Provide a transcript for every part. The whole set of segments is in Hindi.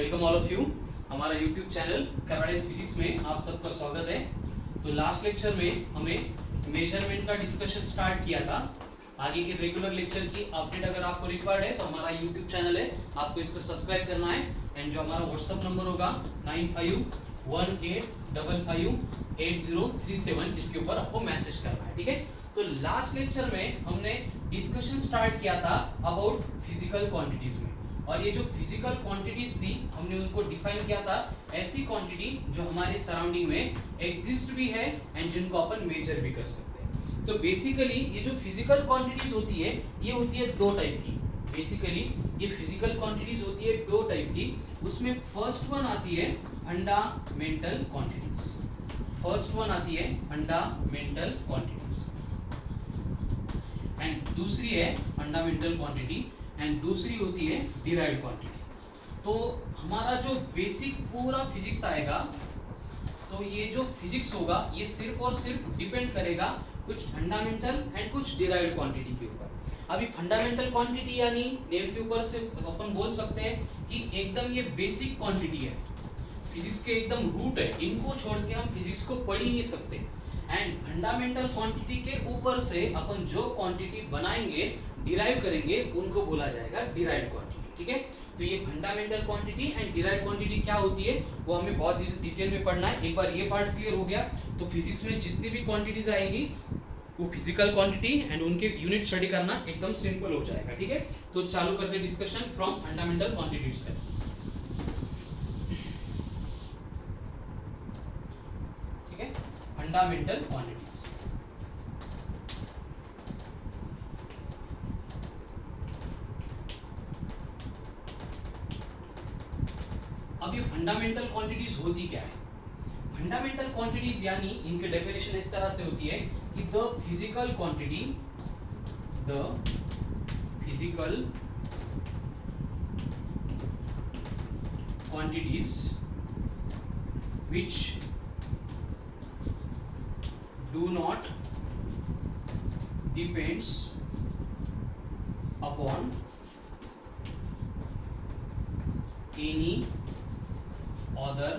Welcome all of you. हमारा यूट्यूब चैनल कराडेस फिजिक्स में आप सबका स्वागत है। तो लास्ट लेक्चर में हमें मेजरमेंट का डिस्कशन स्टार्ट किया था। आगे के रेगुलर लेक्चर की अपडेट अगर आपको रिक्वायर्ड है तो हमारा यूट्यूब चैनल है, आपको इसको सब्सक्राइब करना है। एंड जो हमारा व्हाट्सअप नंबर होगा 9518558037, इसके ऊपर आपको मैसेज करना है, ठीक है। तो लास्ट लेक्चर में हमने डिस्कशन स्टार्ट किया था अबाउट फिजिकल क्वांटिटीज में, और ये जो फिजिकल क्वांटिटीज थी हमने उनको डिफाइन किया था ऐसी क्वांटिटी जो हमारे सराउंडिंग में एग्जिस्ट भी है एंड जिनको अपन मेजर भी कर सकते हैं। तो बेसिकली ये जो फिजिकल क्वांटिटीज होती है ये होती है दो टाइप की। बेसिकली ये फिजिकल क्वांटिटीज होती है दो टाइप की। उसमें फर्स्ट वन आती है फंडामेंटल क्वांटिटीज। फर्स्ट वन आती है फंडामेंटल क्वांटिटीज एंड दूसरी है फंडामेंटल क्वांटिटी एंड दूसरी होती है डिराइव्ड क्वांटिटी। तो हमारा जो बेसिक पूरा फिजिक्स आएगा, तो ये जो फिजिक्स होगा ये सिर्फ और सिर्फ डिपेंड करेगा कुछ फंडामेंटल एंड कुछ डिराइव्ड क्वांटिटी के ऊपर। अभी फंडामेंटल क्वांटिटी यानी नेम के ऊपर से अपन बोल सकते हैं कि एकदम ये बेसिक क्वांटिटी है, फिजिक्स के एकदम रूट है, इनको छोड़ के हम फिजिक्स को पढ़ ही नहीं सकते। एंड फंडामेंटल क्वांटिटी के ऊपर से अपन जो क्वांटिटी बनाएंगे, डिराइव करेंगे, उनको बोला जाएगा डिराइव्ड क्वांटिटी, ठीक है। तो ये fundamental quantity and derived quantity क्या होती है वो हमें बहुत डिटेल में पढ़ना है। एक बार ये पार्ट क्लियर हो गया तो फिजिक्स में जितनी भी क्वांटिटीज आएगी वो फिजिकल क्वांटिटी एंड उनके यूनिट स्टडी करना एकदम सिंपल हो जाएगा, ठीक है। तो चालू करते हैं डिस्कशन फ्रॉम फंडामेंटल क्वांटिटीज से। ठीक है, फंडामेंटल क्वांटिटीज। अब ये फंडामेंटल क्वांटिटीज होती क्या है? फंडामेंटल क्वांटिटीज यानी इनके डेफिनेशन इस तरह से होती है कि the physical quantities which do not depends upon any other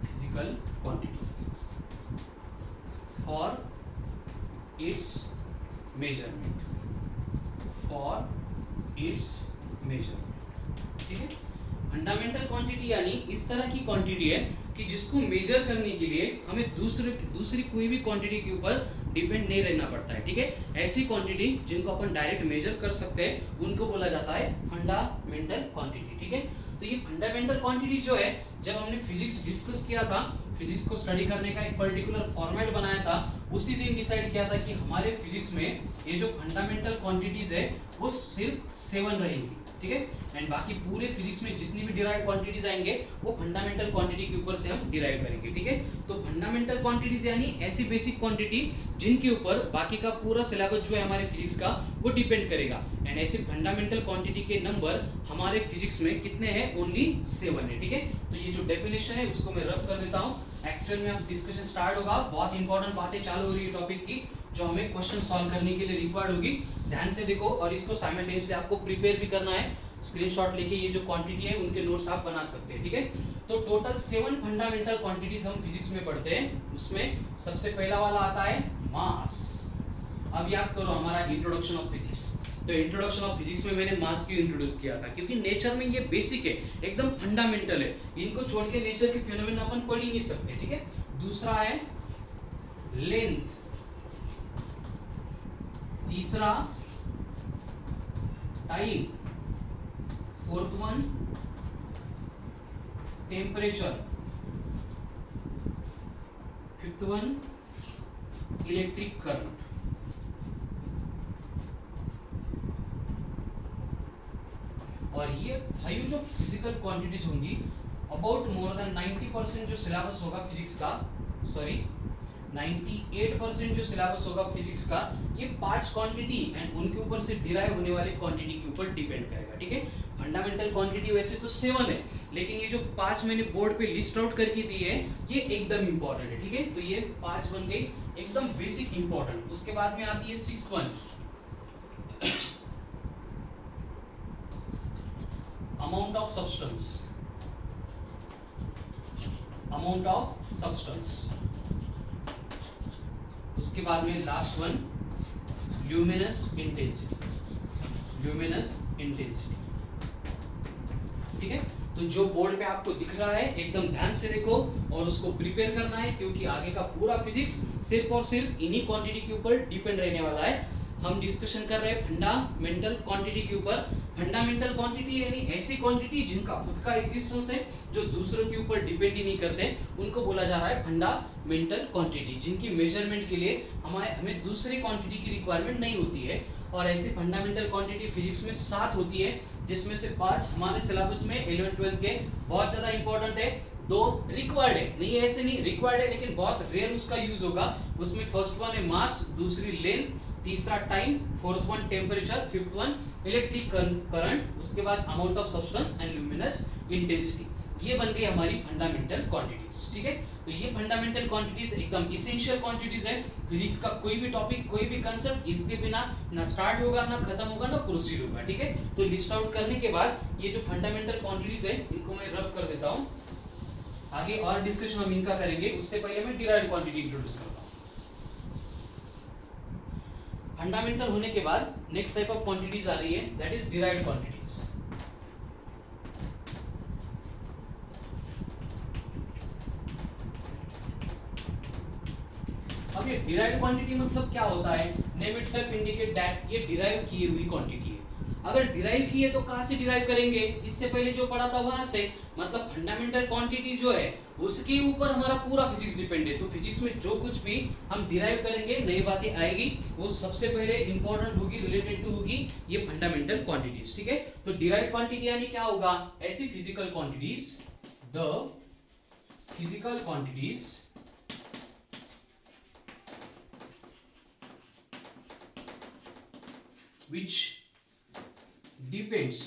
physical quantity for its measurement, ठीक है। फंडामेंटल क्वांटिटी यानी इस तरह की क्वांटिटी है कि जिसको मेजर करने के लिए हमें दूसरी कोई भी क्वांटिटी के ऊपर डिपेंड नहीं रहना पड़ता है, ठीक है। ऐसी क्वांटिटी जिनको अपन डायरेक्ट मेजर कर सकते हैं उनको बोला जाता है फंडामेंटल क्वांटिटी, ठीक है। तो ये फंडामेंटल क्वांटिटी जो है, जब हमने फिजिक्स डिस्कस किया था, फिजिक्स को स्टडी करने का एक पर्टिकुलर फॉर्मेट बनाया था, उसी दिन डिसाइड किया था कि हमारे फिजिक्स में ये जो फंडामेंटल क्वांटिटीज है वो सिर्फ 7 रहेंगी, ठीक है। एंड बाकी पूरे फिजिक्स में जितनी भी डिराइव्ड क्वांटिटीज आएंगे वो फंडामेंटल क्वांटिटी के ऊपर से हम डिराइव करेंगे, ठीक है। तो फंडामेंटल क्वांटिटीज यानी ऐसी बेसिक क्वांटिटी जिनके ऊपर बाकी का पूरा सिलेबस जो है हमारे फिजिक्स का वो डिपेंड करेगा। एंड ऐसे फंडामेंटल क्वांटिटी के नंबर हमारे फिजिक्स में कितने हैं? ओनली 7 है, ठीक है। तो ये जो डेफिनेशन है उसको मैं रब कर देता हूँ। एक्चुअल में अब डिस्कशन स्टार्ट होगा, बहुत इंपॉर्टेंट बातें चालू हो रही है टॉपिक की जो हमें क्वेश्चन सॉल्व करने के लिए रिक्वायर्ड होगी। ध्यान से देखो और इसको साइमल्टेनियसली आपको प्रिपेयर भी करना है। स्क्रीनशॉट लेके ये जो क्वांटिटी है उनके नोट्स आप बना सकते हैं, ठीक है। तो टोटल 7 फंडामेंटल क्वांटिटीज हम फिजिक्स में पढ़ते हैं। उसमें सबसे पहला वाला आता है मास। अब याद करो हमारा इंट्रोडक्शन ऑफ फिजिक्स। तो इंट्रोडक्शन ऑफ फिजिक्स में मैंने मास को इंट्रोड्यूस किया था क्योंकि नेचर में ये बेसिक है, एकदम फंडामेंटल है, इनको छोड़ के नेचर के फिनोमेना अपन पढ़ ही नहीं सकते, ठीक है। दूसरा है लेंथ, तीसरा time, fourth one temperature, fifth one electric current. और ये 5 जो फिजिकल क्वांटिटीज होंगी, अबाउट मोर देन 90% जो सिलेबस होगा फिजिक्स का, 98% जो सिलेबस होगा फिजिक्स का, ये 5 क्वांटिटी एंड उनके ऊपर से डिराइव होने वाली क्वांटिटी के ऊपर डिपेंड करेगा, ठीक है। फंडामेंटल क्वांटिटी वैसे तो 7 है, लेकिन ये जो 5 मैंने बोर्ड पे लिस्ट आउट करके दी है ये एकदम इंपॉर्टेंट है, ठीक है। तो ये 5 बन गई एकदम बेसिक इंपॉर्टेंट। उसके बाद में आती है 6th one amount of substance, amount of substance. उसके बाद में last one luminous intensity, luminous intensity. ठीक है, तो जो बोर्ड पे आपको दिख रहा है एकदम ध्यान से देखो और उसको प्रिपेयर करना है, क्योंकि आगे का पूरा फिजिक्स सिर्फ और सिर्फ इन्हीं क्वांटिटी के ऊपर डिपेंड रहने वाला है। हम डिस्कशन कर रहे हैं फंडामेंटल क्वांटिटी के ऊपर। फंडामेंटल क्वांटिटी यानी ऐसी क्वांटिटी जिनका खुद का एग्जिस्टेंस है, जो दूसरों के ऊपर डिपेंड ही नहीं करते, उनको बोला जा रहा है फंडामेंटल क्वांटिटी, जिनकी मेजरमेंट के लिए हमें दूसरे क्वांटिटी की रिक्वायरमेंट नहीं होती है। और ऐसी फंडामेंटल क्वांटिटी फिजिक्स में 7 होती है, जिसमें से 5 हमारे सिलेबस में 11-12 के बहुत ज़्यादा इंपॉर्टेंट है, 2 रिक्वायर्ड है, नहीं ऐसे नहीं रिक्वायर्ड है लेकिन बहुत रेयर उसका यूज होगा। उसमें फर्स्ट वन है मास, दूसरी लेंथ, तीसरा time, fourth one temperature, fifth one electric current, उसके बाद amount of substance and luminous intensity. ये बन गई हमारी फंडामेंटल क्वांटिटीज। ठीक है, तो ये फंडामेंटल क्वांटिटीज एकदम इसेंशियल क्वांटिटीज है। फिजिक्स का कोई भी टॉपिक, कोई भी कंसेप्ट इसके बिना ना स्टार्ट होगा, ना खत्म होगा, ना प्रोसीड होगा। ठीक है, तो लिस्ट आउट करने के बाद ये जो फंडामेंटल क्वांटिटीज है इनको मैं रब कर देता हूँ। आगे और डिस्कशन हम इनका करेंगे, उससे पहले मैं डिराइव्ड क्वांटिटी इंट्रोड्यूस करता हूँ। फंडामेंटल होने के बाद नेक्स्ट टाइप ऑफ क्वांटिटीज आ रही है, दैट इज डिराइव्ड क्वांटिटीज। अब ये डिराइव्ड क्वांटिटी मतलब क्या होता है? नेम इटसेल्फ इंडिकेट दैट ये डिराइव की हुई क्वांटिटी है। अगर डिराइव की है तो कहां से डिराइव करेंगे? इससे पहले जो पढ़ा था वहां से, मतलब फंडामेंटल क्वांटिटी जो है उसके ऊपर हमारा पूरा फिजिक्स डिपेंड है। तो फिजिक्स में जो कुछ भी हम डिराइव करेंगे, नई बातें आएगी, वो सबसे पहले इंपॉर्टेंट होगी, रिलेटेड टू होगी ये फंडामेंटल क्वांटिटीज। ठीक है, तो डिराइव्ड क्वांटिटी यानी क्या होगा? ऐसी physical quantities, the physical quantities which depends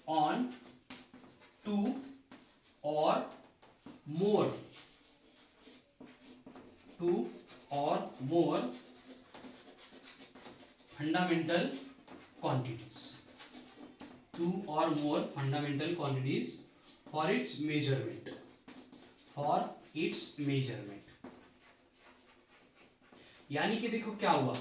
on two or more fundamental quantities, two or more fundamental quantities for its measurement, यानी कि देखो क्या हुआ,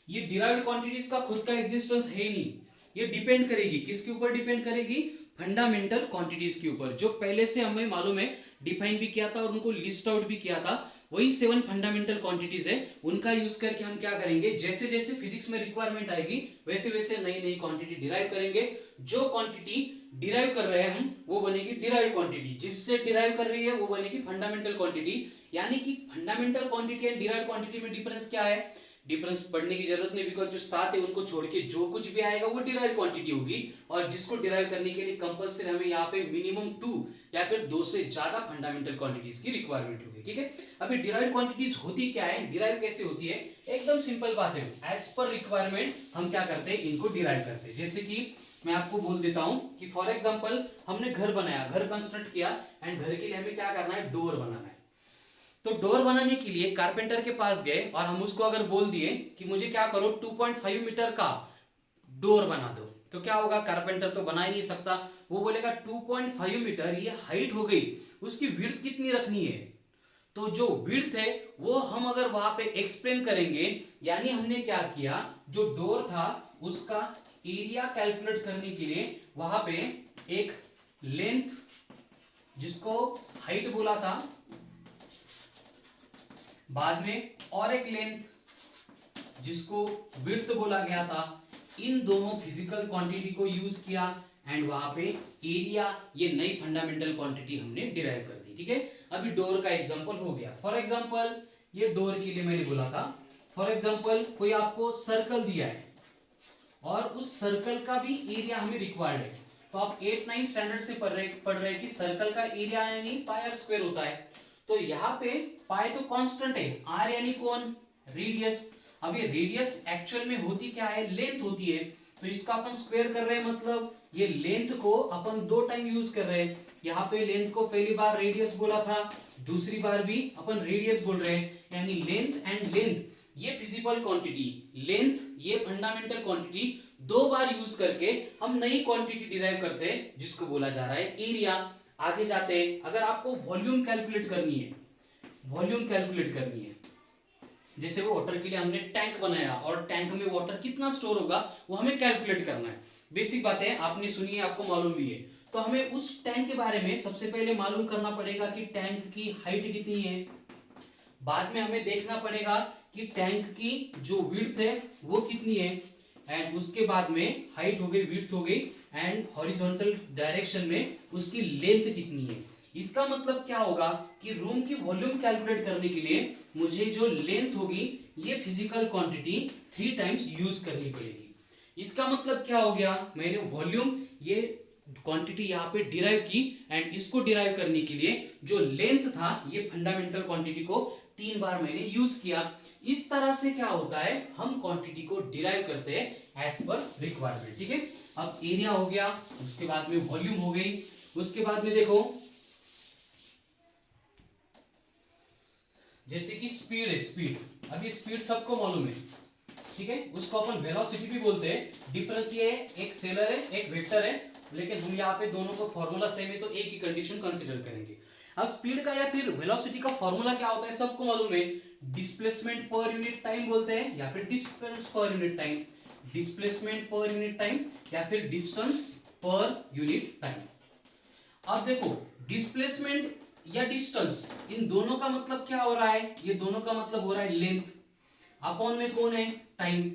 ये डिराइव्ड क्वांटिटीज का खुद का एग्जिस्टेंस है ही नहीं, ये डिपेंड करेगी किसके ऊपर? डिपेंड करेगी फंडामेंटल क्वांटिटीज के ऊपर, जो पहले से हमें मालूम है, डिफाइन भी किया था और उनको लिस्ट आउट भी किया था। वही 7 फंडामेंटल क्वांटिटीज है, उनका यूज करके हम क्या करेंगे, जैसे जैसे फिजिक्स में रिक्वायरमेंट आएगी वैसे वैसे नई नई क्वांटिटी डिराइव करेंगे। जो क्वांटिटी डिराइव कर रहे हैं हम, वो बनेगी डिराइव क्वांटिटी, जिससे डिराइव कर रही है वो बनेगी फंडामेंटल क्वांटिटी। यानी कि fundamental quantity and derive quantity में डिफरेंस क्या है? डिफरेंस पढ़ने की जरूरत नहीं, बिकॉज जो 7 है उनको छोड़ के जो कुछ भी आएगा वो डिराइव क्वांटिटी होगी, और जिसको डिराइव करने के लिए कंपल्सरी हमें यहाँ पे मिनिमम 2 या फिर 2 से ज्यादा फंडामेंटल क्वांटिटीज की रिक्वायरमेंट होगी। ठीक है, अभी डिराइव क्वांटिटीज होती क्या है, डिराइव कैसे होती है? एकदम सिंपल बात है, एज पर रिक्वायरमेंट हम क्या करते हैं, इनको डिराइव करते हैं। जैसे कि मैं आपको बोल देता हूं कि फॉर एग्जांपल हमने घर बनाया, घर कंस्ट्रक्ट किया, एंड घर के लिए हमें क्या करना है, डोर बनाना है। तो डोर बनाने के लिए कारपेंटर के पास गए और हम उसको अगर बोल दिए कि मुझे क्या करो 2.5 मीटर का डोर बना दो, तो क्या होगा? कारपेंटर तो बना ही नहीं सकता, वो बोलेगा 2.5 मीटर ये हाइट हो गई, उसकी विड्थ कितनी रखनी है? तो जो विड्थ है वो हम अगर वहां पे एक्सप्लेन करेंगे, यानी हमने क्या किया, जो डोर था उसका एरिया कैलकुलेट करने के लिए वहां पे एक लेंथ जिसको हाइट बोला था, बाद में और एक लेंथ जिसको विड्थ बोला गया था, इन दोनों फिजिकल क्वांटिटी को यूज किया एंड वहां पे एरिया, ये नई फंडामेंटल क्वांटिटी हमने डिराइव कर दी। ठीक है, अभी डोर का एग्जांपल हो गया। फॉर एग्जांपल ये डोर के लिए मैंने बोला था, फॉर एग्जांपल कोई आपको सर्कल दिया है और उस सर्कल का भी एरिया हमें रिक्वायर्ड है, तो आप 8-9 स्टैंडर्ड से पढ़ रहे हैं कि सर्कल का एरिया यानी पाई आर स्क्वायर होता है। तो यहाँ पे पाई तो कांस्टेंट है, आर यानी कौन? रेडियस। अब ये रेडियस एक्चुअल में होती क्या है? लेंथ होती है, तो इसका अपन स्क्वायर कर रहे हैं, मतलब ये लेंथ को अपन 2 टाइम यूज कर रहे हैं। यहाँ पे लेंथ को पहली बार रेडियस बोला था, दूसरी बार भी अपन रेडियस बोल रहे हैं, यानी लेंथ एंड लेंथ ये फिजिकल क्वांटिटी लेंथ, ये फंडामेंटल क्वांटिटी दो बार यूज करके हम नई क्वांटिटी डिराइव करते हैं जिसको बोला जा रहा है एरिया। आगे जाते हैं, अगर आपको वॉल्यूम कैलकुलेट करनी है, वॉल्यूम कैलकुलेट करनी है, जैसे वो वाटर के लिए हमने टैंक बनाया और टैंक में वाटर कितना स्टोर होगा वो हमें कैलकुलेट करना है। बेसिक बातें आपने सुनी है, आपको मालूम भी है। तो हमें उस टैंक के बारे में सबसे पहले मालूम करना पड़ेगा कि टैंक की हाइट कितनी है। बाद में हमें देखना पड़ेगा कि टैंक की जो विड्थ है वो कितनी है, एंड उसके बाद में हाइट हो गई, विड्थ हो गई, एंड हॉरिजॉन्टल डायरेक्शन में उसकी लेंथ कितनी है। इसका मतलब क्या होगा कि रूम की वॉल्यूम कैलकुलेट करने के लिए मुझे जो लेंथ होगी ये फिजिकल क्वांटिटी 3 टाइम्स यूज करनी पड़ेगी। इसका मतलब क्या हो गया, मैंने वॉल्यूम ये क्वांटिटी यहाँ पे डिराइव की, एंड इसको डिराइव करने के लिए जो लेंथ था ये फंडामेंटल क्वांटिटी को 3 बार मैंने यूज किया। इस तरह से क्या होता है, हम क्वांटिटी को डिराइव करते हैं एज पर रिक्वायरमेंट। ठीक है, अब एरिया हो गया, उसके बाद में वॉल्यूम हो गई, उसके बाद में देखो जैसे कि स्पीड है, स्पीड, अभी स्पीड सबको मालूम है, ठीक है, उसको अपन वेलोसिटी भी बोलते हैं। डिफरेंस ये है, एक स्केलर है एक वेक्टर है, लेकिन हम यहाँ पे दोनों का फॉर्मूला सेम है तो एक ही कंडीशन कंसीडर करेंगे। अब स्पीड का या फिर वेलोसिटी का फॉर्मूला क्या होता है सबको मालूम है, डिस्प्लेसमेंट पर यूनिट टाइम बोलते हैं या फिर distance per unit time, displacement per unit time या फिर डिस्टेंस पर यूनिट टाइम। अब देखो डिस्प्लेसमेंट या डिस्टेंस, इन दोनों का मतलब क्या हो रहा है, ये दोनों का मतलब हो रहा है लेंथ, अपॉन में कौन है, टाइम।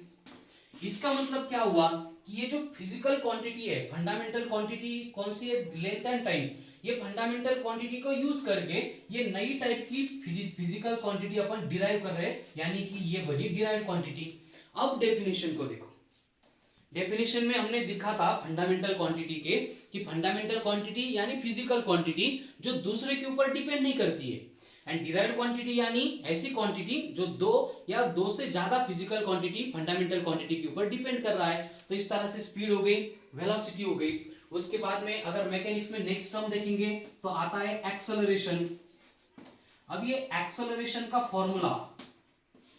इसका मतलब क्या हुआ कि ये जो फिजिकल क्वांटिटी है, फंडामेंटल क्वांटिटी कौन सी है, लेंथ एंड टाइम, ये फंडामेंटल क्वांटिटी को यूज करके ये नई टाइप की फिजिकल क्वांटिटी अपन डिराइव कर रहे हैं, यानी कि ये बनी डिराइव्ड क्वांटिटी। अब डेफिनेशन को देखो, डेफिनेशन में हमने दिखा था फंडामेंटल क्वांटिटी के कि फंडामेंटल क्वांटिटी यानी फिजिकल क्वांटिटी जो दूसरे के ऊपर डिपेंड नहीं करती है, एंड डिराइव्ड क्वांटिटी यानी ऐसी क्वांटिटी जो दो या दो से ज्यादा फिजिकल क्वांटिटी फंडामेंटल क्वांटिटी के ऊपर डिपेंड कर रहा है। तो इस तरह से स्पीड हो गई, वेलोसिटी हो गई। उसके बाद में अगर मैकेनिक्स में नेक्स्ट टर्म देखेंगे तो आता है एक्सेलरेशन। अब ये एक्सेलरेशन का फॉर्मूला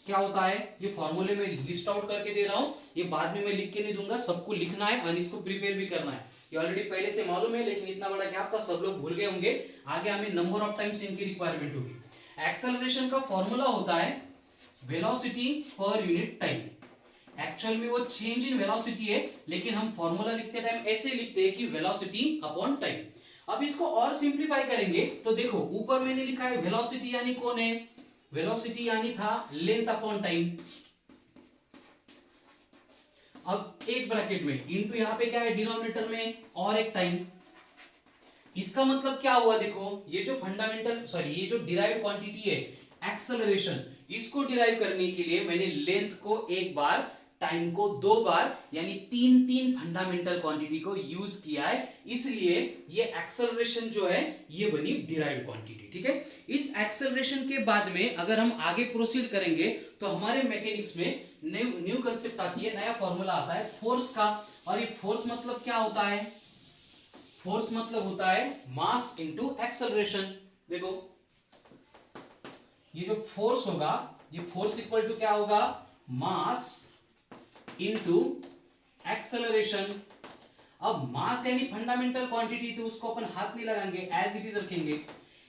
क्या होता है, ये फॉर्मूले में लिस्ट आउट करके दे रहा हूं, ये बाद में मैं लिख के नहीं दूंगा, सबको लिखना है और इसको प्रिपेयर भी करना है। ये ऑलरेडी पहले से मालूम है, लेकिन इतना बड़ा गैप था सब लोग भूल गए होंगे, आगे हमें नंबर ऑफ टाइम्स इनकी रिक्वायरमेंट होगी। एक्सेलरेशन का फॉर्मूला होता है velocity per unit time. Actual में वो चेंज इन वेलोसिटी है, लेकिन हम फॉर्मूला लिखते टाइम ऐसे लिखते हैं कि वेलोसिटी अपॉन टाइम। अब इसको और सिंप्लीफाई करेंगे तो देखो ऊपर मैंने लिखा है वेलोसिटी यानी कौन है, वेलोसिटी यानी था लेंथ अपॉन टाइम। अब एक ब्रैकेट में इनटू यहां पे क्या है डिनोमिनेटर में और एक टाइम। इसका मतलब क्या हुआ, देखो ये जो फंडामेंटल सॉरी ये जो डिराइव्ड क्वांटिटी है एक्सेलरेशन, इसको डिराइव करने के लिए मैंने लेंथ को एक बार, टाइम को दो बार, यानी तीन तीन फंडामेंटल क्वांटिटी को यूज किया है, इसलिए ये एक्सेलरेशन जो है ये बनी डिराइव्ड क्वांटिटी। ठीक है, इस एक्सेलरेशन के बाद में अगर हम आगे प्रोसीड करेंगे तो हमारे मैकेनिक्स में न्यू कंसेप्ट आती है, नया फॉर्मूला आता है फोर्स का। और ये फोर्स मतलब क्या होता है, फोर्स मतलब होता है मास इनटू एक्सेलरेशन। देखो ये जो फोर्स होगा, ये फोर्स इक्वल टू क्या होगा, मास इनटू एक्सेलरेशन। अब मास यानी फंडामेंटल क्वांटिटी, तो उसको अपन हाथ नहीं लगाएंगे, एज इट इज रखेंगे।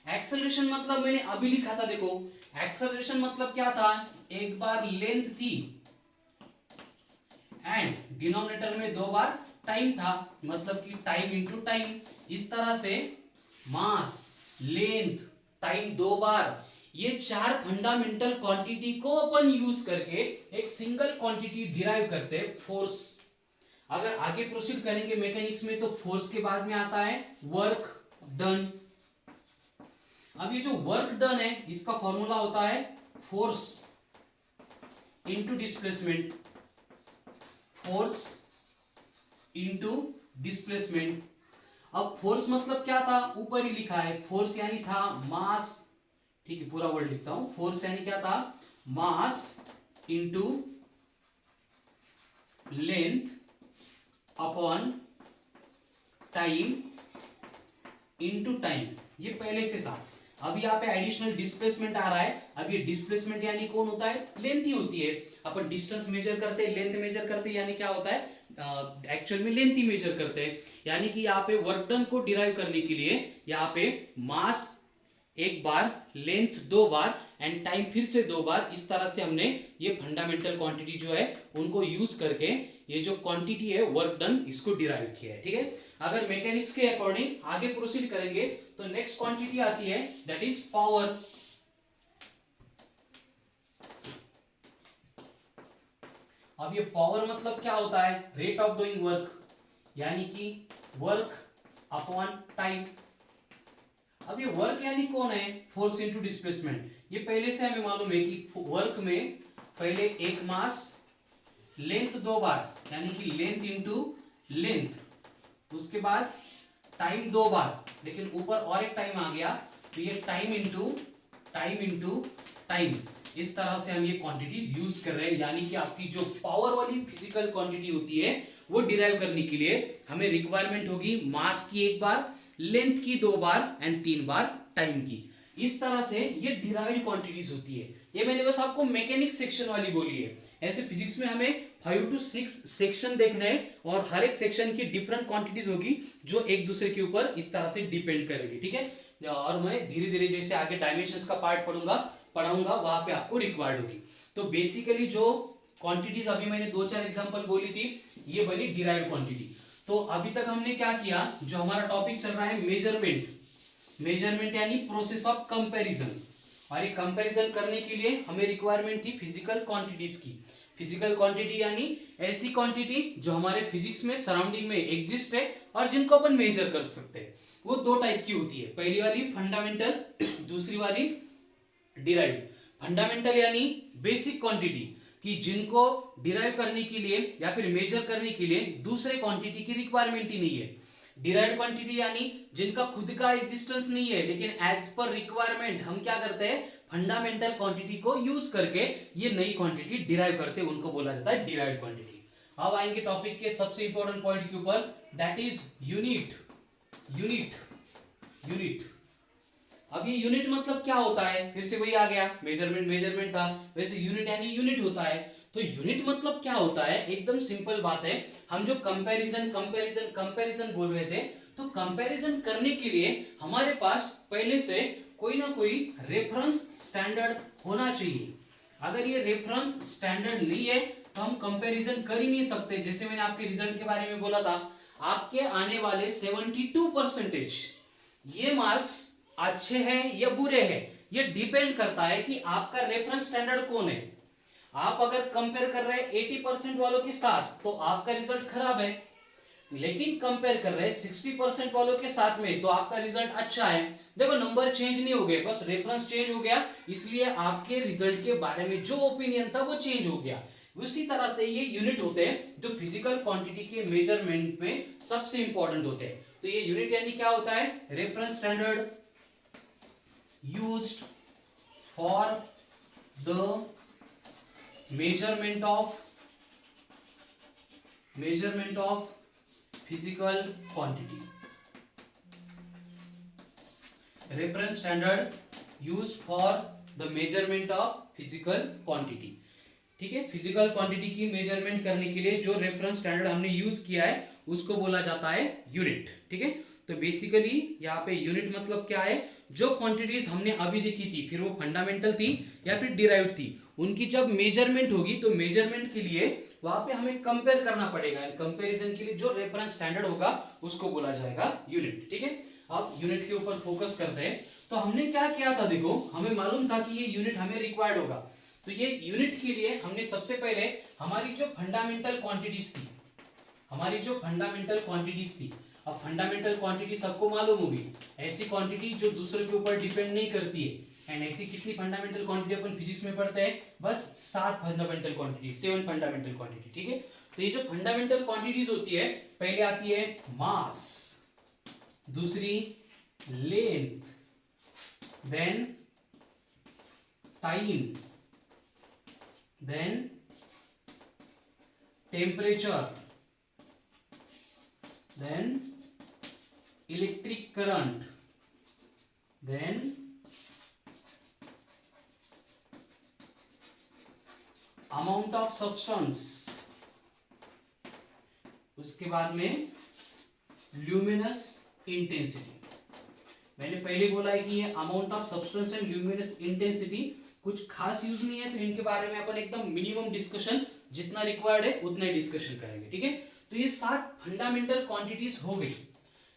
एक्सेलरेशन मतलब मैंने अभी लिखा था, देखो एक्सेलरेशन मतलब क्या था, एक बार लेंथ थी एंड डिनोमिनेटर में दो बार टाइम था, मतलब कि टाइम इनटू टाइम। इस तरह से मास, लेंथ, टाइम दो बार, ये चार फंडामेंटल क्वांटिटी को अपन यूज करके एक सिंगल क्वांटिटी डिराइव करते हैं, फोर्स। अगर आगे प्रोसीड करेंगे मैकेनिक्स में तो फोर्स के बाद में आता है वर्क डन। अब ये जो वर्क डन है इसका फॉर्मूला होता है force into displacement, force into displacement. अब फोर्स मतलब क्या था, ऊपर ही लिखा है, फोर्स यानी था मास, ठीक है पूरा वर्ड लिखता हूं, फोर्स यानी क्या था, mass into length upon time into time, ये पहले से था। अब यहाँ पे एडिशनल डिस्प्लेसमेंट आ रहा है। अब ये डिस्प्लेसमेंट यानी कौन होता है, लेंथ ही होती है। अपन डिस्टेंस मेजर करते हैं, लेंथ मेजर करते हैं, यानी क्या होता है, एक्चुअल में लेंथ ही मेजर करते हैं। यानी कि यहाँ पे वर्क डन को डिराइव करने के लिए यहाँ पे मास एक बार, लेंथ दो बार एंड टाइम फिर से दो बार, इस तरह से हमने ये फंडामेंटल क्वांटिटी जो है उनको यूज करके ये जो क्वांटिटी है वर्क डन इसको डिराइव किया है। ठीक है, अगर मैकेनिक्स के अकॉर्डिंग आगे प्रोसीड करेंगे तो नेक्स्ट क्वांटिटी आती है दैट इज पावर। अब ये पावर मतलब क्या होता है, रेट ऑफ डूइंग वर्क, यानी कि वर्क अपॉन टाइम। अब ये वर्क यानी कौन है, फोर्स इनटू डिस्प्लेसमेंट। ये पहले से हमें मालूम है कि वर्क में पहले एक मास, लेंथ दो बार यानी कि लेंथ इनटू लेंथ, उसके बाद टाइम दो बार, लेकिन ऊपर और एक टाइम आ गया तो ये टाइम इनटू टाइम। इस तरह से हम ये क्वांटिटीज यूज कर रहे हैं। यानी कि आपकी जो पावर वाली फिजिकल क्वांटिटी होती है वो डिराइव करने के लिए हमें रिक्वायरमेंट होगी मास की एक बार, लेंथ की दो बार एंड तीन बार टाइम की। इस तरह से ये डिराइव्ड क्वांटिटीज होती है। ये मैंने बस आपको मैकेनिक्स सेक्शन वाली बोली है। ऐसे फिजिक्स में हमें 5 to 6 सेक्शन देखने हैं और हर एक सेक्शन की डिफरेंट क्वांटिटीज होगी जो एक दूसरे के ऊपर इस तरह से डिपेंड करेगी। ठीक है, और मैं धीरे धीरे जैसे आगे डायमेंशंस का पार्ट पढ़ाऊंगा वहां पे आपको रिक्वायर्ड होगी। तो बेसिकली जो क्वांटिटीज अभी मैंने दो चार एग्जांपल बोली थी ये बनी डिराइव्ड क्वांटिटी। तो अभी तक हमने क्या किया, जो हमारा टॉपिक चल रहा है मेजरमेंट यानी प्रोसेस ऑफ कंपैरिजन। और ये कंपैरिजन करने के लिए हमें रिक्वायरमेंट थी फिजिकल क्वांटिटीज की। फिजिकल क्वांटिटी यानी ऐसी क्वांटिटी जो हमारे फिजिक्स में सराउंडिंग में एग्जिस्ट है और जिनको अपन मेजर कर सकते हैं। वो दो टाइप की होती है, पहली वाली फंडामेंटल, दूसरी वाली डिराइव्ड। फंडामेंटल यानी बेसिक क्वांटिटी कि जिनको डिराइव करने के लिए या फिर मेजर करने के लिए दूसरे क्वांटिटी की रिक्वायरमेंट ही नहीं है। डिराइव्ड क्वांटिटी यानी जिनका खुद का एग्जिस्टेंस नहीं है, लेकिन एज पर रिक्वायरमेंट हम क्या करते हैं, फंडामेंटल क्वांटिटी को यूज करके ये नई क्वांटिटी डिराइव करते हैं, उनको बोला जाता है डिराइव्ड क्वांटिटी। अब आएंगे टॉपिक के सबसे इंपॉर्टेंट पॉइंट के ऊपर, दैट इज यूनिट। अब ये यूनिट मतलब क्या होता है, फिर से वही आ गया, मेजरमेंट था, वैसे यूनिट यानी यूनिट होता है। तो यूनिट मतलब क्या होता है, एकदम सिंपल बात है। हम जो कंपैरिजन बोल रहे थे, तो कंपैरिजन करने के लिए हमारे पास पहले से कोई ना कोई रेफरेंस स्टैंडर्ड होना चाहिए। अगर ये रेफरेंस स्टैंडर्ड नहीं है तो हम कंपैरिजन कर ही नहीं सकते। जैसे मैंने आपके रिजल्ट के बारे में बोला था, आपके आने वाले 72% ये मार्क्स अच्छे हैं या बुरे हैं, ये डिपेंड करता है कि आपका रेफरेंस स्टैंडर्ड कौन है। आप अगर कंपेयर कर रहे हैं 80% वालों के साथ तो आपका रिजल्ट खराब है, लेकिन कंपेयर कर रहे हैं 60% वालों के साथ में तो आपका रिजल्ट अच्छा है। देखो नंबर चेंज नहीं हो गए, बस रेफरेंस चेंज हो गया, इसलिए आपके रिजल्ट के बारे में जो ओपिनियन था वो चेंज हो गया। उसी तरह से ये यूनिट होते हैं जो फिजिकल क्वांटिटी के मेजरमेंट में सबसे इंपॉर्टेंट होते हैं। तो ये यूनिट यानी क्या होता है, reference standard used for the measurement of physical quantity. Reference standard used for the measurement of physical quantity. ठीक है, फिजिकल क्वांटिटी की मेजरमेंट करने के लिए जो रेफरेंस स्टैंडर्ड हमने यूज किया है उसको बोला जाता है यूनिट। ठीक है, तो बेसिकली यहाँ पे यूनिट मतलब क्या है, जो क्वांटिटीज हमने अभी देखी थी, फिर वो फंडामेंटल थी या फिर डिराइव्ड थी, उनकी जब मेजरमेंट होगी तो मेजरमेंट के लिए वहां पे हमें कंपेयर करना पड़ेगा। कंपैरिजन के लिए जो रेफरेंस स्टैंडर्ड होगा उसको बोला जाएगा यूनिट। ठीक है, अब यूनिट के ऊपर फोकस करते हैं। तो हमने क्या किया था, देखो हमें मालूम था कि ये यूनिट हमें रिक्वायर्ड होगा। तो ये यूनिट के लिए हमने सबसे पहले हमारी जो फंडामेंटल क्वांटिटीज थी, अब फंडामेंटल क्वांटिटी सबको मालूम होगी, ऐसी क्वांटिटी जो दूसरे के ऊपर डिपेंड नहीं करती है। एंड ऐसी कितनी फंडामेंटल क्वांटिटी अपन फिजिक्स में पढ़ते हैं, बस 7 फंडामेंटल क्वांटिटी, 7 फंडामेंटल क्वांटिटी। ठीक है, तो ये जो फंडामेंटल क्वांटिटीज होती है, पहले आती है मास, दूसरी length, then time, then temperature, then electric current, then amount of substance, उसके बाद में ल्यूमिनस इंटेंसिटी। मैंने पहले बोला है कि ये amount of substance and luminous intensity कुछ खास यूज नहीं है, तो इनके बारे में अपन एकदम मिनिमम डिस्कशन जितना रिक्वायर्ड है उतना ही डिस्कशन करेंगे, ठीक है। तो ये 7 फंडामेंटल क्वांटिटीज हो गई,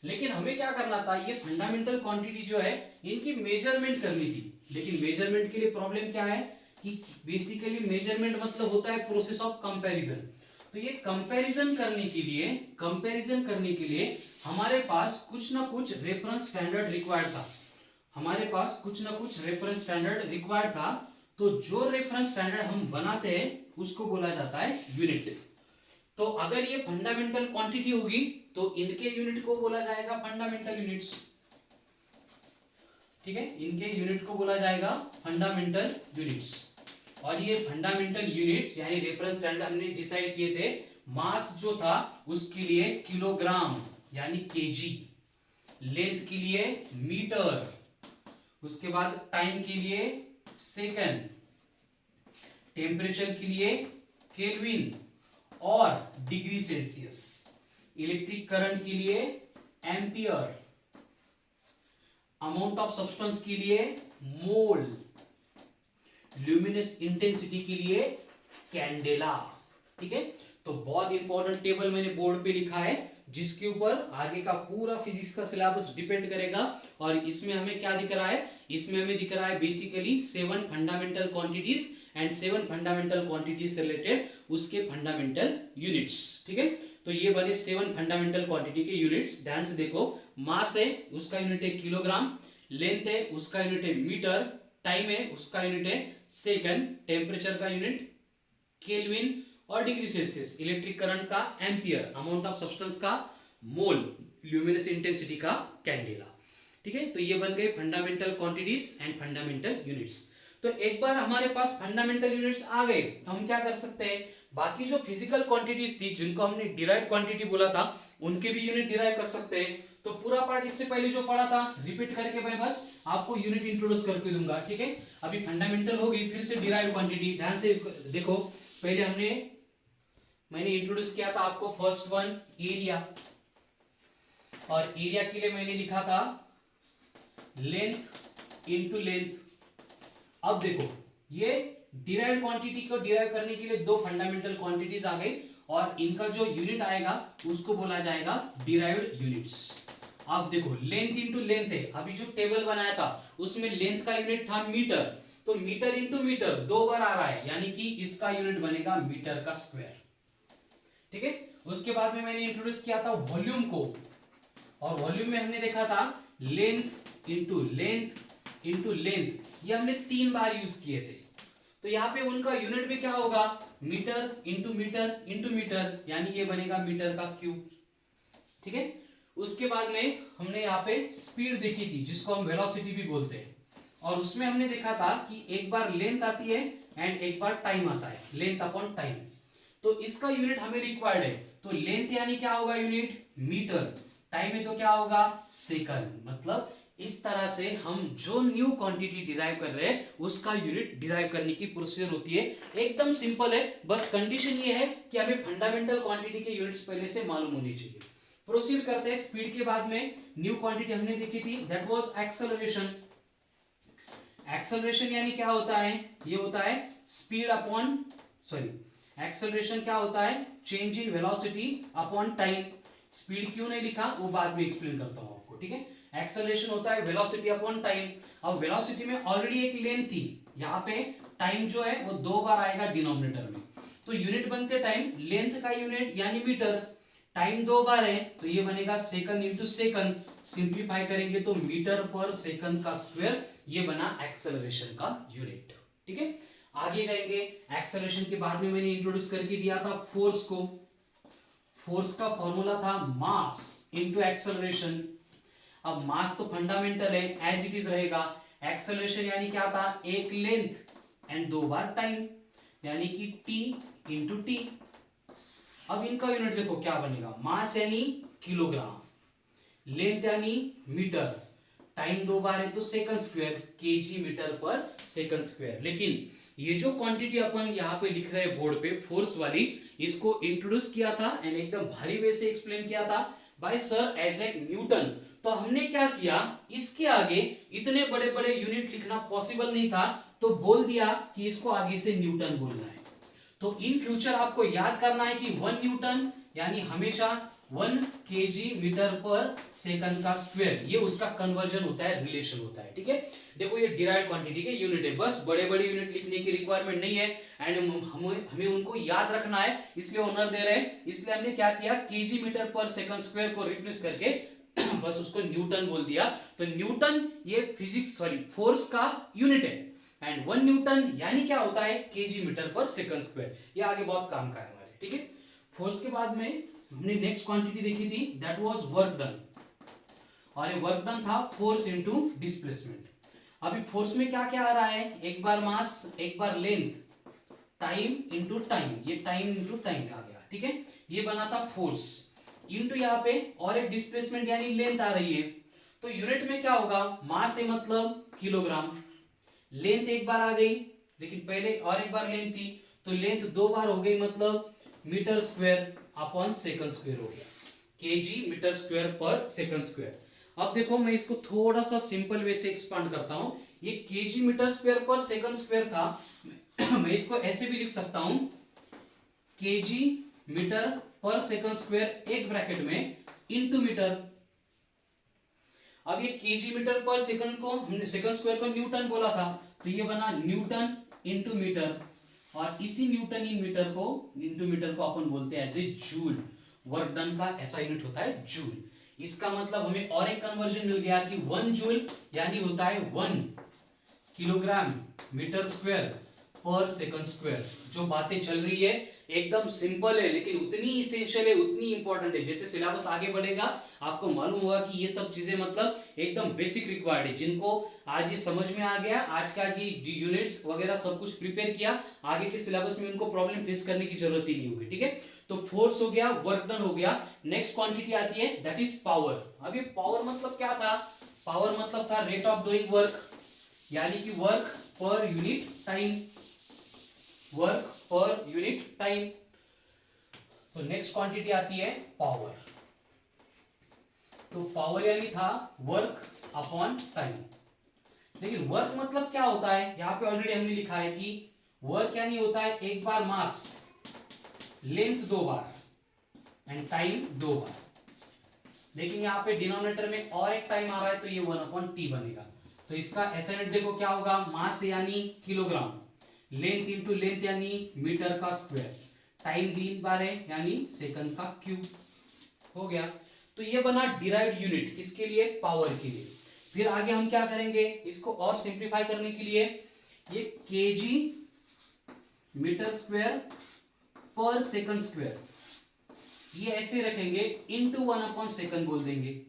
लेकिन हमें क्या करना था, ये फंडामेंटल क्वांटिटी जो है इनकी मेजरमेंट करनी थी। लेकिन मेजरमेंट के लिए प्रॉब्लम क्या है कि बेसिकली मेजरमेंट मतलब होता है प्रोसेस ऑफ कंपैरिजन। तो ये कंपैरिजन करने के लिए हमारे पास कुछ ना कुछ रेफरेंस स्टैंडर्ड रिक्वायर्ड था। तो जो रेफरेंस स्टैंडर्ड हम बनाते हैं उसको बोला जाता है यूनिट। तो अगर ये फंडामेंटल क्वांटिटी होगी तो इनके यूनिट को बोला जाएगा फंडामेंटल यूनिट्स, ठीक है। इनके यूनिट को बोला जाएगा फंडामेंटल यूनिट्स। और ये फंडामेंटल यूनिट्स यानी रेफरेंस स्टैंडर्ड हमने डिसाइड किए थे, मास जो था उसके लिए किलोग्राम यानी केजी, लेंथ के लिए मीटर, उसके बाद टाइम के लिए सेकंड, टेम्परेचर के लिए केल्विन और डिग्री सेल्सियस, इलेक्ट्रिक करंट के लिए एम्पियर, अमाउंट ऑफ सब्सटेंस के लिए मोल, ल्यूमिनस इंटेंसिटी के लिए कैंडेला, ठीक है। तो बहुत इंपॉर्टेंट टेबल मैंने बोर्ड पे लिखा है जिसके ऊपर आगे का पूरा फिजिक्स का सिलेबस डिपेंड करेगा। और इसमें हमें क्या दिख रहा है, इसमें हमें दिख रहा है basically 7 fundamental quantities and 7 fundamental quantities से रिलेटेड उसके फंडामेंटल यूनिट्स, ठीक है। तो ये बने 7 फंडामेंटल क्वांटिटी के यूनिट्स। ध्यान से देखो, मास है उसका यूनिट है किलोग्राम, लेंथ है उसका यूनिट है मीटर, टाइम है उसका यूनिट है सेकंड, टेम्परेचर का यूनिट केल्विन और डिग्री सेल्सियस, इलेक्ट्रिक करंट का एम्पियर, अमाउंट ऑफ सब्सटेंस का मोल, ल्यूमिनस इंटेंसिटी का कैंडेला, ठीक है। तो ये बन गए fundamental quantities and fundamental units. तो एक बार हमारे पास फंडामेंटल यूनिट्स आ गए तो हम क्या कर सकते हैं, बाकी जो फिजिकल क्वांटिटीज थी जिनको हमने डिराइव्ड क्वांटिटी बोला था उनके भी यूनिट डिराइव कर सकते हैं। तो पूरा पार्ट इससे पहले जो पढ़ा था रिपीट करके मैं बस आपको यूनिट इंट्रोड्यूस करके दूंगा, ठीक है। अभी फंडामेंटल होगी, फिर से डिराइव्ड क्वांटिटी। ध्यान से देखो, पहले मैंने इंट्रोड्यूस किया था आपको फर्स्ट वन एरिया, और एरिया के लिए मैंने लिखा था लेंथ इनटू लेंथ। अब देखो, ये डिराइव्ड क्वांटिटी को डिराइव करने के लिए 2 फंडामेंटल क्वांटिटीज आ गई और इनका जो यूनिट आएगा उसको बोला जाएगा डिराइव्ड यूनिट्स। अब देखो, लेंथ इनटू लेंथ है, अभी जो टेबल बनाया था उसमें लेंथ का यूनिट था मीटर, तो मीटर इनटू मीटर 2 बार आ रहा है, यानी कि इसका यूनिट बनेगा मीटर का स्क्वायर, ठीक है। उसके बाद में मैंने इंट्रोड्यूस किया था वॉल्यूम को, और वॉल्यूम में हमने देखा था length into length into length, ये हमने 3 बार यूज किए थे। तो यहाँ पे उनका यूनिट भी क्या होगा, metre into metre into metre, यानी ये बनेगा मीटर का क्यूब, ठीक है। उसके बाद में हमने यहाँ पे स्पीड देखी थी जिसको हम वेलोसिटी भी बोलते हैं, और उसमें हमने देखा था कि एक बार लेंथ आती है एंड एक बार टाइम आता है, लेंथ अपॉन टाइम। तो इसका यूनिट हमें रिक्वायर्ड है, तो लेंथ यानी क्या होगा यूनिट मीटर, टाइम है तो क्या होगा सेकंड। मतलब इस तरह से हम जो न्यू क्वांटिटी डिराइव कर रहे हैं उसका यूनिट डिराइव करने की प्रोसीजर होती है। एकदम सिंपल है, बस कंडीशन ये है कि हमें फंडामेंटल क्वांटिटी के यूनिट्स पहले से मालूम होने चाहिए। प्रोसीड करते हैं स्पीड के बाद में। न्यू क्वांटिटी हमने देखी थी, दैट वाज एक्सेलरेशन। एक्सेलरेशन यानी क्या होता है, ये होता है स्पीड अपॉन एक्सेलरेशन क्या होता है, change in velocity upon time. Speed क्यों नहीं लिखा वो बाद में एक्सप्लेन करता हूं आपको, ठीक है। एक्सेलरेशन होता है वेलोसिटी अपॉन टाइम। अब वेलोसिटी में ऑलरेडी एक लेंथ थी, यहाँ पे टाइम जो है वो 2 बार आएगा डिनोमिनेटर में, तो यूनिट बनते टाइम, लेंथ का यूनिट यानी मीटर, टाइम 2 बार है तो ये बनेगा सेकंड इनटू सेकंड, सिंप्लीफाई करेंगे तो मीटर पर सेकंड का स्क्वायर, ये बना एक्सेलरेशन का यूनिट, ठीक है। आगे जाएंगे, एक्सेलरेशन के बाद में मैंने इंट्रोड्यूस करके दिया था फोर्स को। फोर्स का फॉर्मूला था मास इनटू एक्सेलरेशन। अब मास तो फंडामेंटल है, एज इट इज रहेगा। एक्सेलरेशन यानी क्या था, एक लेंथ एंड 2 बार टाइम, यानी कि t इंटू टी। अब इनका यूनिट देखो क्या बनेगा, मास यानी किलोग्राम, लेंथ यानी मीटर, टाइम 2 बार है तो सेकंड स्क्वायर, केजी मीटर पर सेकंड स्क्वायर। लेकिन ये जो क्वांटिटी अपन यहाँ पे लिख रहे हैं बोर्ड पे फोर्स वाली, इसको इंट्रोड्यूस किया था एंड एकदम भारी वे से एक्सप्लेन किया था बाय सर आइजैक न्यूटन। तो हमने क्या किया, इसके आगे इतने बड़े बड़े यूनिट लिखना पॉसिबल नहीं था, तो बोल दिया कि इसको आगे से न्यूटन बोलना है। तो इन फ्यूचर आपको याद करना है कि 1 न्यूटन यानी हमेशा 1 केजी मीटर पर सेकंड का स्क्वायर, ये उसका कन्वर्जन होता है, रिलेशन होता है। ठीक है, देखो ये डिराइव्ड क्वांटिटी के यूनिट है, बस बड़े बड़े यूनिट लिखने की रिक्वायरमेंट नहीं है एंड हमें उनको याद रखना है, इसलिए ऑनर दे रहे हैं। इसलिए हमने क्या किया, केजी मीटर पर सेकंड स्क्वायर को रिप्लेस करके बस उसको न्यूटन बोल दिया। तो न्यूटन ये फिजिक्स फोर्स का यूनिट है एंड 1 न्यूटन यानी क्या होता है, केजी मीटर पर सेकंड स्क्वायर। ये आगे बहुत काम का है हमारे। ठीक है, फोर्स के बाद में हमने नेक्स्ट क्वांटिटी देखी थी, दैट वाज वर्क डन, और ये वर्क डन था फोर्स इनटू डिस्प्लेसमेंट। अभी फोर्स में क्या क्या आ रहा है, एक बार मास, एक बार लेंथ, टाइम इनटू टाइम, ये टाइम इनटू टाइम आ गया। ठीक है, ये बना था फोर्स इनटू यहाँ पे और एक डिस्प्लेसमेंट यानी लेंथ आ रही है। तो यूनिट में क्या होगा, मास है मतलब किलोग्राम, लेंथ एक बार आ गई लेकिन पहले और एक बार लेंथ थी, तो लेंथ 2 बार हो गई मतलब metre square upon second square हो गया, केजी मीटर स्क्वायर पर सेकंड स्क्वायर। अब देखो मैं इसको थोड़ा सा सिंपल वे से एक्सपांड करता हूं, ये केजी मीटर स्क्वायर पर सेकंड स्क्वायर था, मैं इसको ऐसे भी लिख सकता हूं, केजी मीटर पर सेकंड स्क्वायर एक ब्रैकेट में इनटू मीटर। अब ये केजी मीटर पर सेकंड को हमने सेकंड स्क्वायर को न्यूटन बोला था, तो ये बना न्यूटन इनटू मीटर, और इसी न्यूटन इन मीटर को इनटू मीटर को अपन बोलते हैं as a joule. Work done का ऐसा यूनिट होता है जूल। इसका मतलब हमें और एक कन्वर्जन मिल गया कि 1 जूल यानी होता है 1 किलोग्राम मीटर स्क्वायर पर सेकंड स्क्वायर। जो बातें चल रही है एकदम सिंपल है लेकिन उतनी इसेंशियल है, उतनी इंपॉर्टेंट है। जैसे सिलेबस आगे बढ़ेगा आपको मालूम होगा कि ये सब चीजें मतलब एकदम बेसिक रिक्वायर्ड है, जिनको आज ये समझ में आ गया, आज का जी यूनिट्स वगैरह सब कुछ प्रिपेयर किया, आगे के सिलेबस में उनको प्रॉब्लम फेस करने की जरूरत ही नहीं होगी। ठीक है, तो फोर्स हो गया, वर्क डन हो गया। नेक्स्ट क्वांटिटी आती है दैट इज पावर। अब ये पावर मतलब क्या था, पावर मतलब था रेट ऑफ डूइंग वर्क, यानी कि work per unit time, work per unit time. तो नेक्स्ट क्वांटिटी आती है पावर। तो पावर यानी था वर्क अपॉन टाइम। लेकिन वर्क मतलब क्या होता है, यहां पे ऑलरेडी हमने लिखा है कि वर्क यानी होता है एक बार मास, लेंथ 2 बार एंड टाइम 2 बार। लेकिन यहाँ पे डिनोमिनेटर में और एक टाइम आ रहा है तो ये 1/t बनेगा। तो इसका एसएनएट देखो क्या होगा, मास यानी किलोग्राम, लेंथ इंटू लेंथ यानी मीटर का स्क्वायर, टाइम 3 बार है यानी सेकंड का क्यूब हो गया। तो ये बना डिराइव्ड यूनिट, किसके लिए, पावर के लिए। फिर आगे हम क्या करेंगे, इसको और सिंप्लीफाई करने के लिए ये केजी मीटर स्क्वायर पर सेकंड स्क्वायर ये ऐसे रखेंगे, इनटू 1/सेकंड बोल देंगे,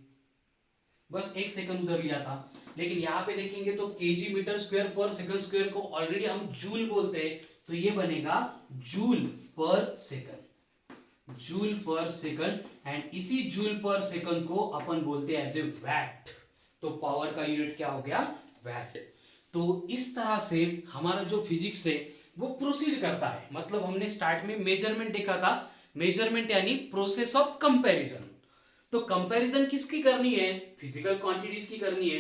बस 1 सेकंड उधर लिया था। लेकिन यहां पे देखेंगे तो केजी मीटर स्क्वायर पर सेकंड स्क्वायर को ऑलरेडी हम जूल बोलते हैं, तो ये बनेगा जूल पर सेकंड, जूल पर सेकंड। एंड इसी जूल पर सेकंड को अपन बोलते हैं एज ए वैट। तो पावर का यूनिट क्या हो गया, वैट। तो इस तरह से हमारा जो फिजिक्स है वो प्रोसीड करता है। मतलब हमने स्टार्ट में मेजरमेंट देखा था, मेजरमेंट यानी प्रोसेस ऑफ कंपैरिजन। तो कंपैरिजन किसकी करनी है, फिजिकल क्वांटिटीज की करनी है।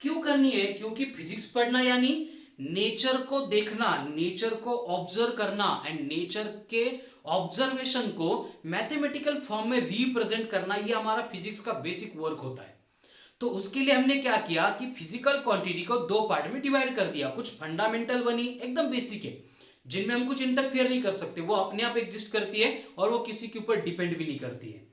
क्यों करनी है, क्योंकि फिजिक्स पढ़ना यानी नेचर को देखना, नेचर को ऑब्जर्व करना एंड नेचर के ऑब्जर्वेशन को मैथमेटिकल फॉर्म में रिप्रेजेंट करना, ये हमारा फिजिक्स का बेसिक वर्क होता है। तो उसके लिए हमने क्या किया कि फिजिकल क्वांटिटी को 2 पार्ट में डिवाइड कर दिया। कुछ फंडामेंटल बनी एकदम बेसिक है, जिनमें हम कुछ इंटरफेयर नहीं कर सकते, वो अपने आप एग्जिस्ट करती है और वो किसी के ऊपर डिपेंड भी नहीं करती है।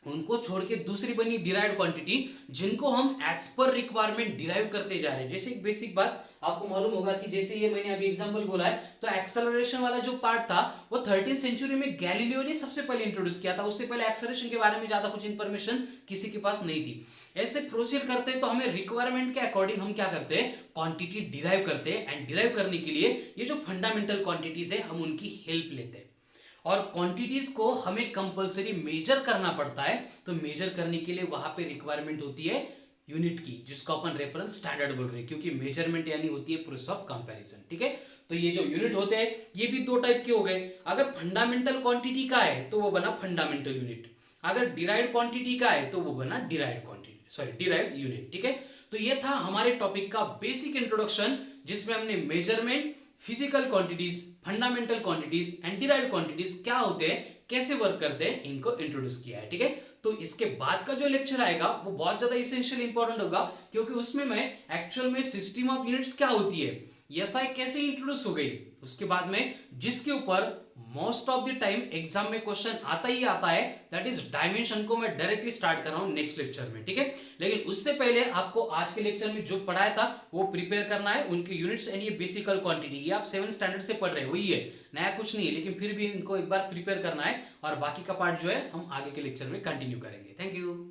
उनको छोड़ के दूसरी बनी डिराइव्ड क्वांटिटी, जिनको हम एज पर रिक्वायरमेंट डिराइव करते जा रहे हैं। जैसे एक बेसिक बात आपको मालूम होगा कि जैसे ये मैंने अभी एग्जांपल बोला है, तो एक्सेलरेशन वाला जो पार्ट था वो 13वीं सेंचुरी में गैलीलियो ने सबसे पहले इंट्रोड्यूस किया था। उससे पहले एक्सेलरेशन के बारे में ज्यादा कुछ इंफॉर्मेशन किसी के पास नहीं थी। ऐसे प्रोसीड करते हैं तो हमें रिक्वायरमेंट के अकॉर्डिंग हम क्या करते हैं, क्वांटिटी डिराइव करते हैं। एंड डिराइव करने के लिए ये जो फंडामेंटल क्वांटिटीज है हम उनकी हेल्प लेते हैं। और क्वांटिटीज को हमें कंपलसरी मेजर करना पड़ता है, तो मेजर करने के लिए वहां पे रिक्वायरमेंट होती है यूनिट की, जिसको अपन रेफरेंस स्टैंडर्ड बोल रहे हैं, क्योंकि मेजरमेंट यानी होती है प्रोसेस ऑफ कंपैरिजन, ठीक है। तो ये जो यूनिट होते हैं ये भी दो टाइप के हो गए। अगर फंडामेंटल क्वांटिटी का है तो वो बना फंडामेंटल यूनिट, अगर डिराइव्ड क्वांटिटी का है तो वो बना derived quantity, sorry derived unit, ठीक है। तो ये था हमारे टॉपिक का बेसिक इंट्रोडक्शन, जिसमें हमने measurement, physical quantities, fundamental quantities and derived quantities क्या होते हैं, कैसे वर्क करते हैं, इनको इंट्रोड्यूस किया है, ठीक है। तो इसके बाद का जो लेक्चर आएगा वो बहुत ज्यादा इसेंशियल इंपॉर्टेंट होगा, क्योंकि उसमें मैं एक्चुअल में सिस्टम ऑफ यूनिट्स क्या होती है, एसआई कैसे इंट्रोड्यूस हो गई, उसके बाद में जिसके ऊपर most of the time exam में क्वेश्चन आता ही आता है, दैट इज डायमेंशन को मैं डायरेक्टली स्टार्ट कर रहा हूं नेक्स्ट लेक्चर में, ठीक है। लेकिन उससे पहले आपको आज के लेक्चर में जो पढ़ाया था वो प्रिपेयर करना है, उनके यूनिट्स एंड ये बेसिकल क्वांटिटी, ये आप 7th स्टैंडर्ड से पढ़ रहे हैं, वही है, नया कुछ नहीं है, लेकिन फिर भी इनको एक बार प्रिपेयर करना है, और बाकी का पार्ट जो है हम आगे के लेक्चर में कंटिन्यू करेंगे। Thank you.